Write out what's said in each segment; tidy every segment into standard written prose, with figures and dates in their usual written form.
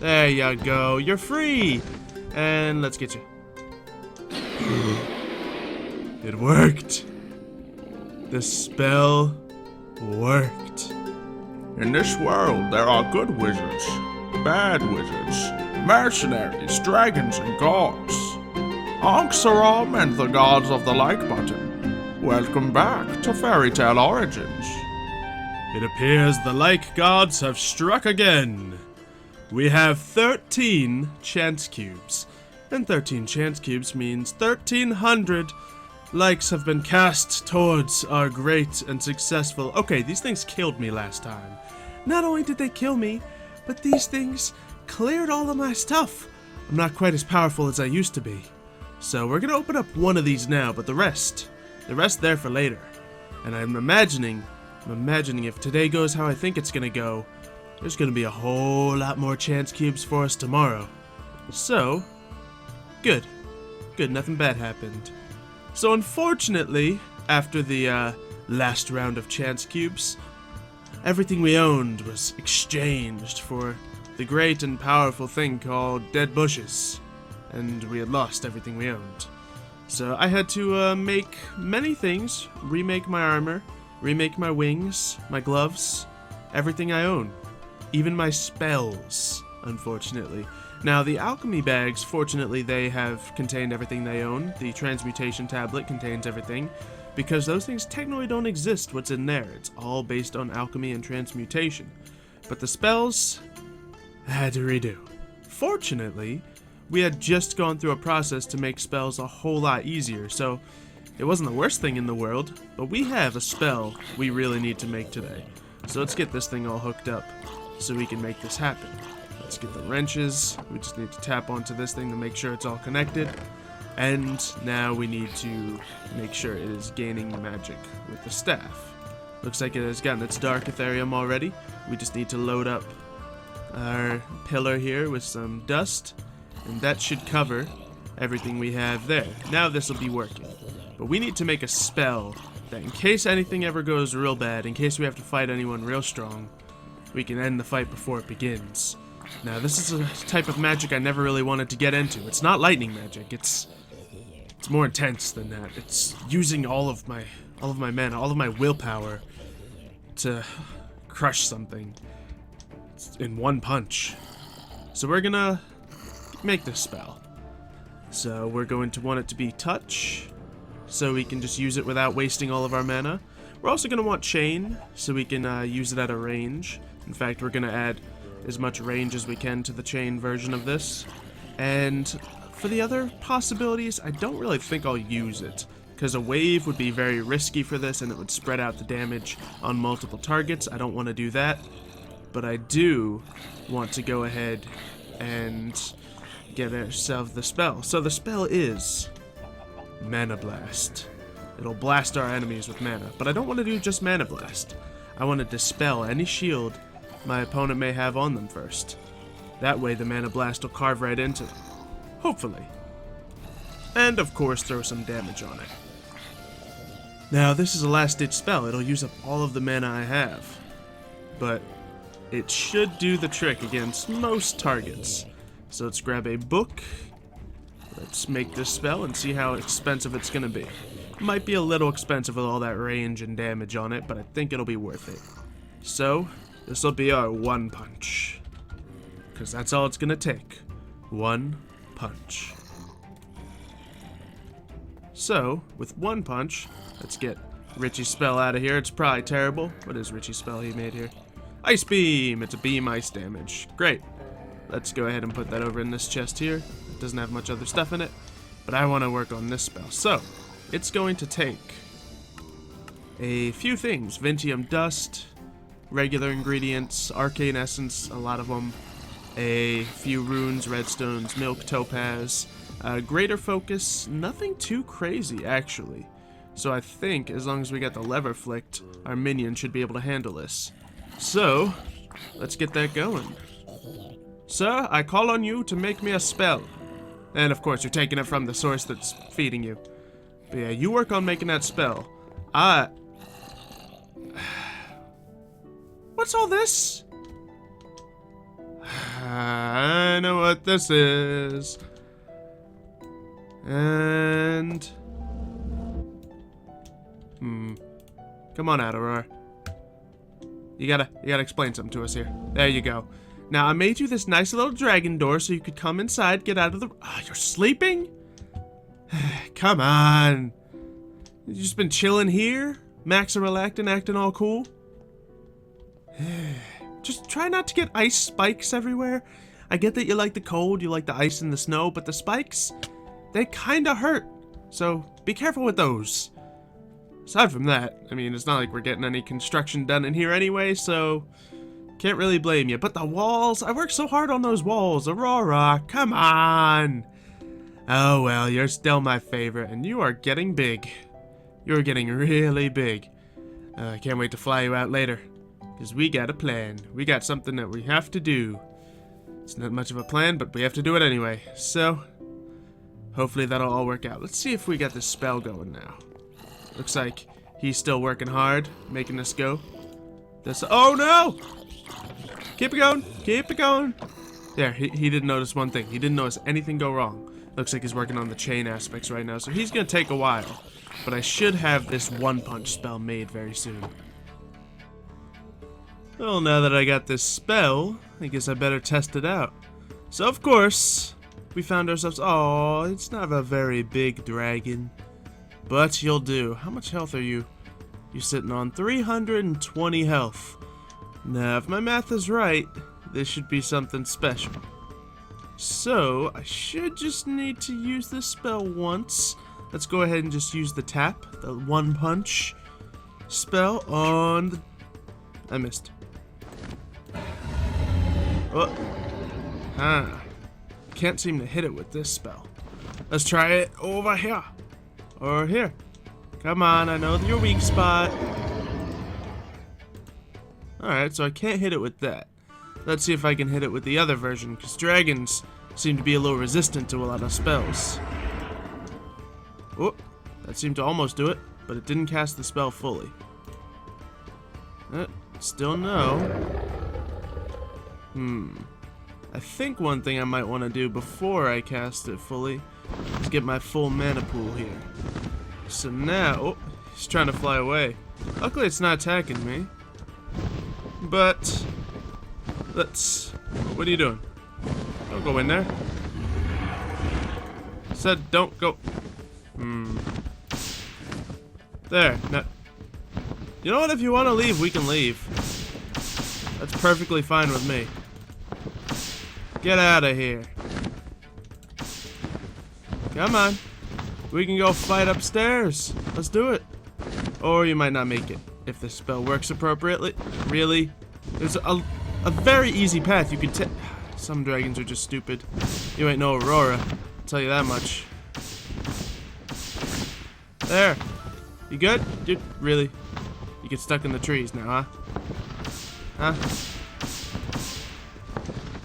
There you go. You're free. And let's get you. It worked. The spell worked. In this world, there are good wizards, bad wizards, mercenaries, dragons, and gods. Ankh-Saram and the gods of the like button. Welcome back to Fairy Tale Origins. It appears the like gods have struck again. We have 13 chance cubes. And 13 chance cubes means 1,300 likes have been cast towards our great and successful... Okay, these things killed me last time. Not only did they kill me, but these things cleared all of my stuff. I'm not quite as powerful as I used to be. So we're gonna open up one of these now, but the rest there for later. And I'm imagining if today goes how I think it's gonna go, there's gonna be a whole lot more chance cubes for us tomorrow. So, good, nothing bad happened. So unfortunately, after the last round of chance cubes, everything we owned was exchanged for the great and powerful thing called dead bushes, and we had lost everything we owned. So I had to make many things, remake my armor, remake my wings, my gloves, everything I own, even my spells, unfortunately. Now, the alchemy bags, fortunately, they have contained everything they own. The transmutation tablet contains everything, because those things technically don't exist what's in there. It's all based on alchemy and transmutation. But the spells, I had to redo. Fortunately, we had just gone through a process to make spells a whole lot easier, so it wasn't the worst thing in the world, but we have a spell we really need to make today. So let's get this thing all hooked up so we can make this happen. Let's get the wrenches. We just need to tap onto this thing to make sure it's all connected. And now we need to make sure it is gaining magic with the staff. Looks like it has gotten its dark Ethereum already. We just need to load up our pillar here with some dust, and that should cover everything we have there. Now this will be working. But we need to make a spell that in case anything ever goes real bad, in case we have to fight anyone real strong, we can end the fight before it begins. Now, this is a type of magic I never really wanted to get into. It's not lightning magic. It's more intense than that. It's using all of my mana, all of my willpower to crush something in one punch. So we're gonna make this spell. So we're going to want it to be touch, so we can just use it without wasting all of our mana. We're also gonna want chain, so we can use it at a range. In fact, we're gonna add as much range as we can to the chain version of this. And for the other possibilities, I don't really think I'll use it, because a wave would be very risky for this and it would spread out the damage on multiple targets. I don't want to do that, but I do want to go ahead and get ourselves the spell. So the spell is Mana Blast. It'll blast our enemies with mana, but I don't want to do just Mana Blast. I want to dispel any shield my opponent may have on them first. That way the Mana Blast will carve right into them. Hopefully. And of course throw some damage on it. Now this is a last ditch spell. It'll use up all of the mana I have. But it should do the trick against most targets. So let's grab a book. Let's make this spell and see how expensive it's gonna be. It might be a little expensive with all that range and damage on it, but I think it'll be worth it. So this will be our one punch, because that's all it's gonna take. One punch. So, with one punch, let's get Richie's spell out of here. It's probably terrible. What is Richie's spell he made here? Ice Beam! It's a beam ice damage. Great. Let's go ahead and put that over in this chest here. It doesn't have much other stuff in it, but I want to work on this spell. So, it's going to take a few things. Vintium Dust, regular ingredients, arcane essence, a lot of them, a few runes, redstones, milk, topaz, greater focus, nothing too crazy actually. So I think as long as we get the lever flicked, our minion should be able to handle this. So, let's get that going. Sir, I call on you to make me a spell. And of course you're taking it from the source that's feeding you. But yeah, you work on making that spell. What's all this? what this is. And... Come on out, Aurora. You gotta explain something to us here. There you go. Now, I made you this nice little dragon door so you could come inside, get out of the... Oh, you're sleeping? Come on. You just been chilling here? Maximilactin acting all cool? Just try not to get ice spikes everywhere. I get that you like the cold, you like the ice and the snow, but the spikes, they kinda hurt. So, be careful with those. Aside from that, I mean, it's not like we're getting any construction done in here anyway, so... Can't really blame you. But the walls, I worked so hard on those walls. Aurora, come on. Oh well, you're still my favorite, and you are getting big. You're getting really big. I can't wait to fly you out later. Because we got a plan. We got something that we have to do. It's not much of a plan, but we have to do it anyway. So, hopefully that'll all work out. Let's see if we got this spell going now. Looks like he's still working hard, making us go. This. Oh no! Keep it going. Keep it going. There, he didn't notice one thing. He didn't notice anything go wrong. Looks like he's working on the chain aspects right now, so he's gonna take a while. But I should have this one-punch spell made very soon. Well, now that I got this spell, I guess I better test it out. So, of course, we found ourselves... Oh, it's not a very big dragon. But you'll do. How much health are you? You're sitting on 320 health. Now, if my math is right, this should be something special. So, I should just need to use this spell once. Let's go ahead and just use the tap, the one punch spell on the... I missed. Oh. Can't seem to hit it with this spell. Let's try it over here. Or here. Come on, I know your weak spot. Alright, so I can't hit it with that. Let's see if I can hit it with the other version, because dragons seem to be a little resistant to a lot of spells. Oh, that seemed to almost do it, but it didn't cast the spell fully. Still no. I think one thing I might want to do before I cast it fully is get my full mana pool here. So now, oh, he's trying to fly away. Luckily it's not attacking me. But, what are you doing? Don't go in there. Said don't go. There, now, you know what, if you want to leave, we can leave. That's perfectly fine with me. Get out of here. Come on. We can go fight upstairs. Let's do it. Or you might not make it if the spell works appropriately. Really? There's a very easy path you can take. Some dragons are just stupid. You ain't no Aurora. I'll tell you that much. There. You good? Dude, really? You get stuck in the trees now, huh?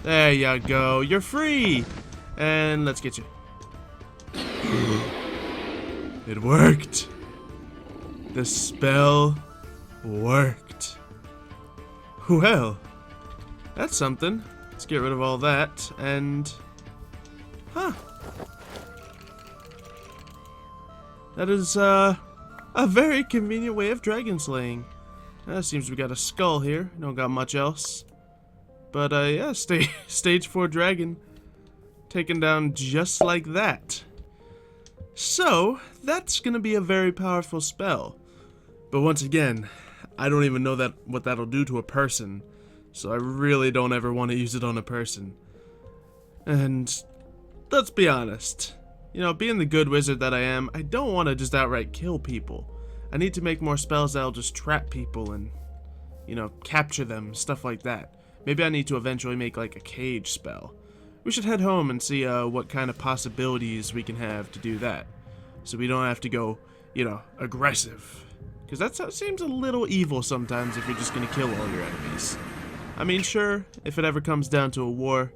There you go. You're free. And let's get you. It worked. The spell worked. Well, that's something. Let's get rid of all that and... That is, a very convenient way of dragon slaying. Seems we got a skull here. Don't got much else. But, yeah, stage 4 dragon. Taken down just like that. So, that's gonna be a very powerful spell. But once again, I don't even know what that'll do to a person. So I really don't ever want to use it on a person. And, let's be honest. You know, being the good wizard that I am, I don't want to just outright kill people. I need to make more spells that'll just trap people and, you know, capture them, stuff like that. Maybe I need to eventually make like a cage spell. We should head home and see what kind of possibilities we can have to do that. So we don't have to go, you know, aggressive. Because that seems a little evil sometimes if you're just going to kill all your enemies. I mean, sure, if it ever comes down to a war.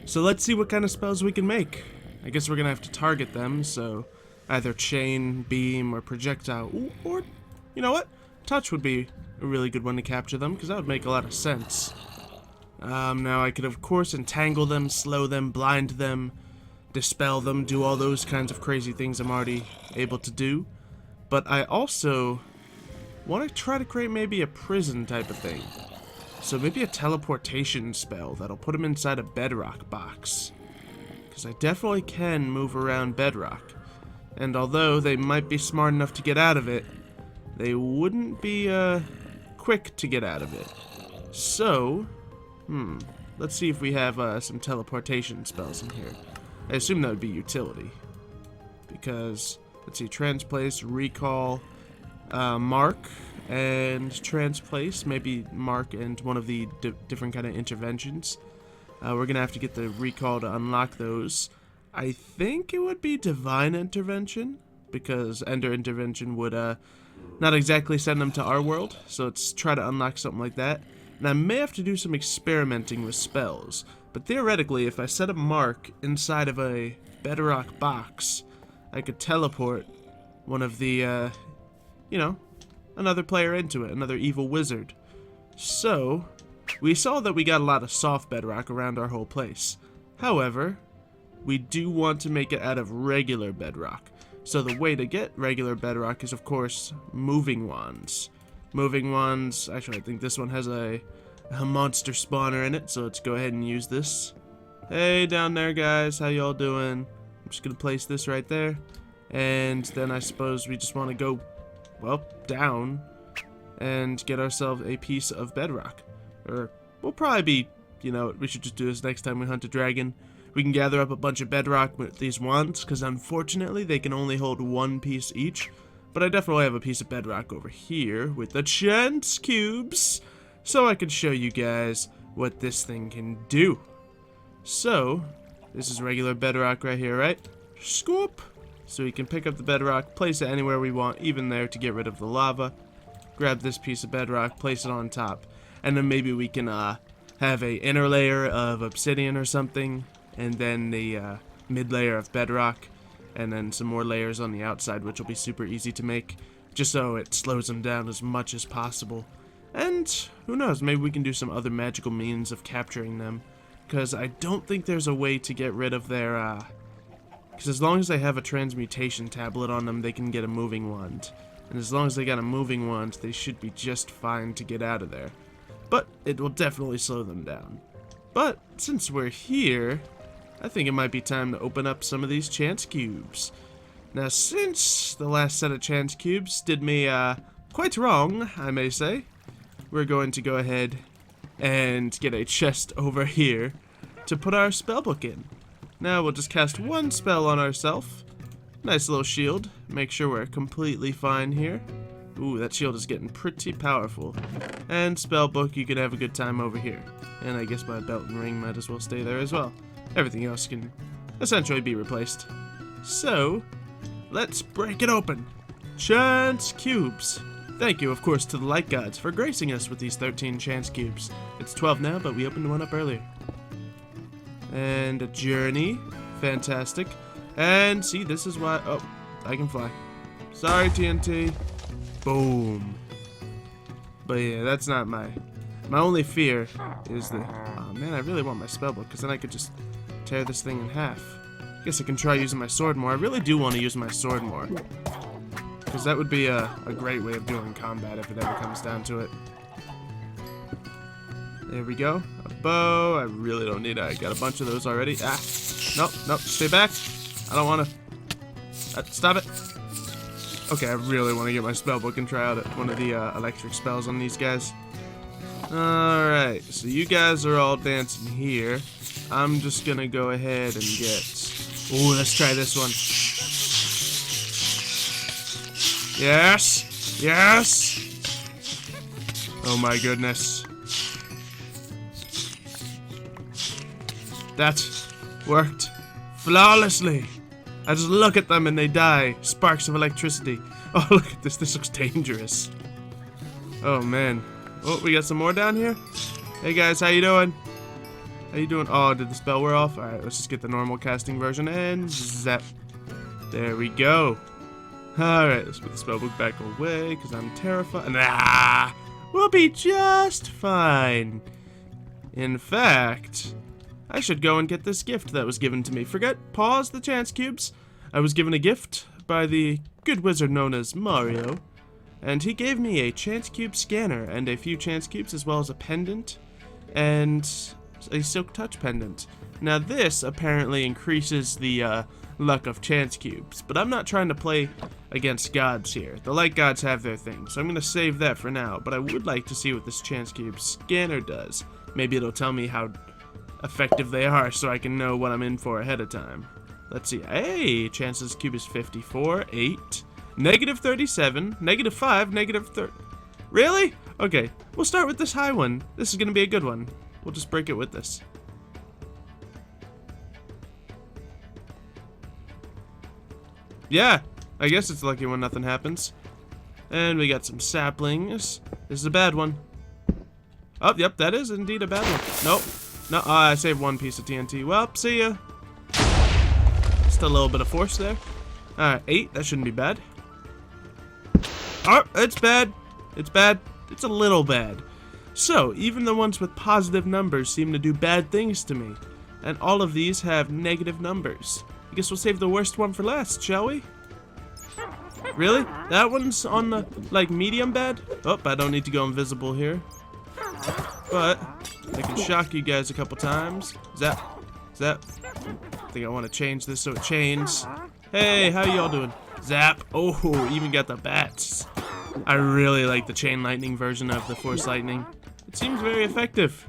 So let's see what kind of spells we can make. I guess we're going to have to target them, so either chain, beam, or projectile. Or, you know what? Touch would be a really good one to capture them, because that would make a lot of sense. Now I could of course entangle them, slow them, blind them, dispel them, do all those kinds of crazy things I'm already able to do. But I also want to try to create maybe a prison type of thing. So maybe a teleportation spell that'll put them inside a Bedrock box. Because I definitely can move around Bedrock. And although they might be smart enough to get out of it, they wouldn't be quick to get out of it. So, let's see if we have some teleportation spells in here. I assume that would be utility. Because, let's see, transplace, recall, mark, and transplace. Maybe mark and one of the different kind of interventions. We're going to have to get the recall to unlock those. I think it would be divine intervention. Because ender intervention would not exactly send them to our world. So let's try to unlock something like that. And I may have to do some experimenting with spells. But theoretically, if I set a mark inside of a Bedrock box, I could teleport one of the, another player into it, another evil wizard. So, we saw that we got a lot of soft Bedrock around our whole place. However, we do want to make it out of regular Bedrock. So the way to get regular Bedrock is, of course, moving wands. Moving wands, actually I think this one has a monster spawner in it, so let's go ahead and use this. Hey down there guys, how y'all doing? I'm just gonna place this right there, and then I suppose we just want to go, well, down and get ourselves a piece of Bedrock. Or we'll probably be, we should just do this next time we hunt a dragon. We can gather up a bunch of Bedrock with these wands, because unfortunately they can only hold one piece each. But I definitely have a piece of Bedrock over here with the chance cubes, so I can show you guys what this thing can do. So, this is regular Bedrock right here, right? Scoop! So we can pick up the Bedrock, place it anywhere we want, even there to get rid of the lava. Grab this piece of Bedrock, place it on top. And then maybe we can have a inner layer of obsidian or something, and then the mid layer of Bedrock, and then some more layers on the outside, which will be super easy to make, just so it slows them down as much as possible. And who knows, maybe we can do some other magical means of capturing them, because I don't think there's a way to get rid of their, because as long as they have a transmutation tablet on them, they can get a moving wand. And as long as they got a moving wand, they should be just fine to get out of there. But it will definitely slow them down. But since we're here, I think it might be time to open up some of these chance cubes. Now, since the last set of chance cubes did me quite wrong, I may say, we're going to go ahead and get a chest over here to put our spellbook in. Now we'll just cast one spell on ourselves. Nice little shield. Make sure we're completely fine here. Ooh, that shield is getting pretty powerful. And spellbook, you can have a good time over here. And I guess my belt and ring might as well stay there as well. Everything else can essentially be replaced. So, let's break it open. Chance cubes. Thank you, of course, to the light gods for gracing us with these 13 chance cubes. It's 12 now, but we opened one up earlier. And a journey. Fantastic. And see, this is why... Oh, I can fly. Sorry, TNT. Boom. But yeah, that's not my only fear is the... Oh man, I really want my spellbook, because then I could just tear this thing in half. I guess I can try using my sword more. I really do want to use my sword more, because that would be a great way of doing combat if it ever comes down to it. There we go. A bow. I really don't need it. I got a bunch of those already. Ah. Nope. Stay back. I don't want to... stop it. Okay, I really want to get my spellbook and try out one of the electric spells on these guys. Alright, so you guys are all dancing here. I'm just gonna go ahead and get... Ooh, let's try this one. Yes! Yes! Oh my goodness. That worked flawlessly. I just look at them and they die. Sparks of electricity. Oh, look at this. This looks dangerous. Oh, man. Oh, we got some more down here? Hey, guys. How you doing? How you doing? Oh, did the spell wear off? Alright, let's just get the normal casting version and zap. There we go. Alright, let's put the spellbook back away because I'm terrified. Nah! We'll be just fine. In fact, I should go and get this gift that was given to me. Pause the chance cubes. I was given a gift by the good wizard known as Mario, and he gave me a chance cube scanner and a few chance cubes, as well as a pendant and a silk touch pendant. Now this apparently increases the luck of chance cubes, but I'm not trying to play against gods here. The light gods have their thing, so I'm going to save that for now, but I would like to see what this chance cube scanner does. Maybe it'll tell me how effective they are so I can know what I'm in for ahead of time. Let's see. Hey, chances cube is 54, 8, negative 37, negative 5, negative 30. Really? Okay, we'll start with this high one. This is going to be a good one. We'll just break it with this. Yeah, I guess it's lucky when nothing happens. And we got some saplings. This is a bad one. Oh, yep, that is indeed a bad one. Nope. No, I saved one piece of TNT. Well, see ya. Just a little bit of force there. Alright, 8. That shouldn't be bad. Oh, it's bad. It's bad. It's a little bad. So, even the ones with positive numbers seem to do bad things to me. And all of these have negative numbers. I guess we'll save the worst one for last, shall we? Really? That one's on the, like, medium bad? Oh, I don't need to go invisible here. But I can shock you guys a couple times. Zap. Zap. I think I want to change this so it chains. Hey, how y'all doing? Zap. Oh, even got the bats. I really like the chain lightning version of the force lightning. It seems very effective.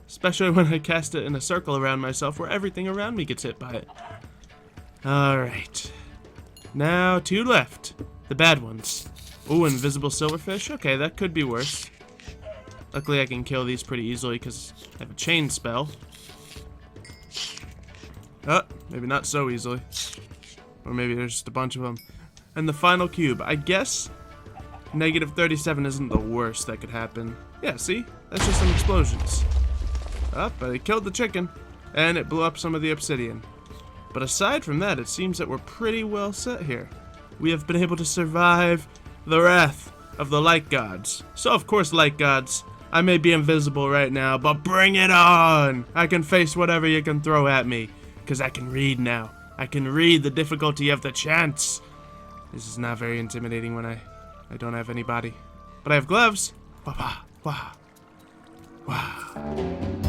Especially when I cast it in a circle around myself where everything around me gets hit by it. Alright. Now, 2 left. The bad ones. Ooh, invisible silverfish. Okay, that could be worse. Luckily, I can kill these pretty easily because I have a chain spell. Oh, maybe not so easily. Or maybe there's just a bunch of them. And the final cube. I guess negative 37 isn't the worst that could happen. Yeah, see? That's just some explosions. Oh, but it killed the chicken. And it blew up some of the obsidian. But aside from that, it seems that we're pretty well set here. We have been able to survive the wrath of the light gods. So, of course, light gods, I may be invisible right now, but bring it on! I can face whatever you can throw at me, because I can read now. I can read the difficulty of the chance. This is not very intimidating when I don't have any body. But I have gloves. Wah, wah, wah, wah.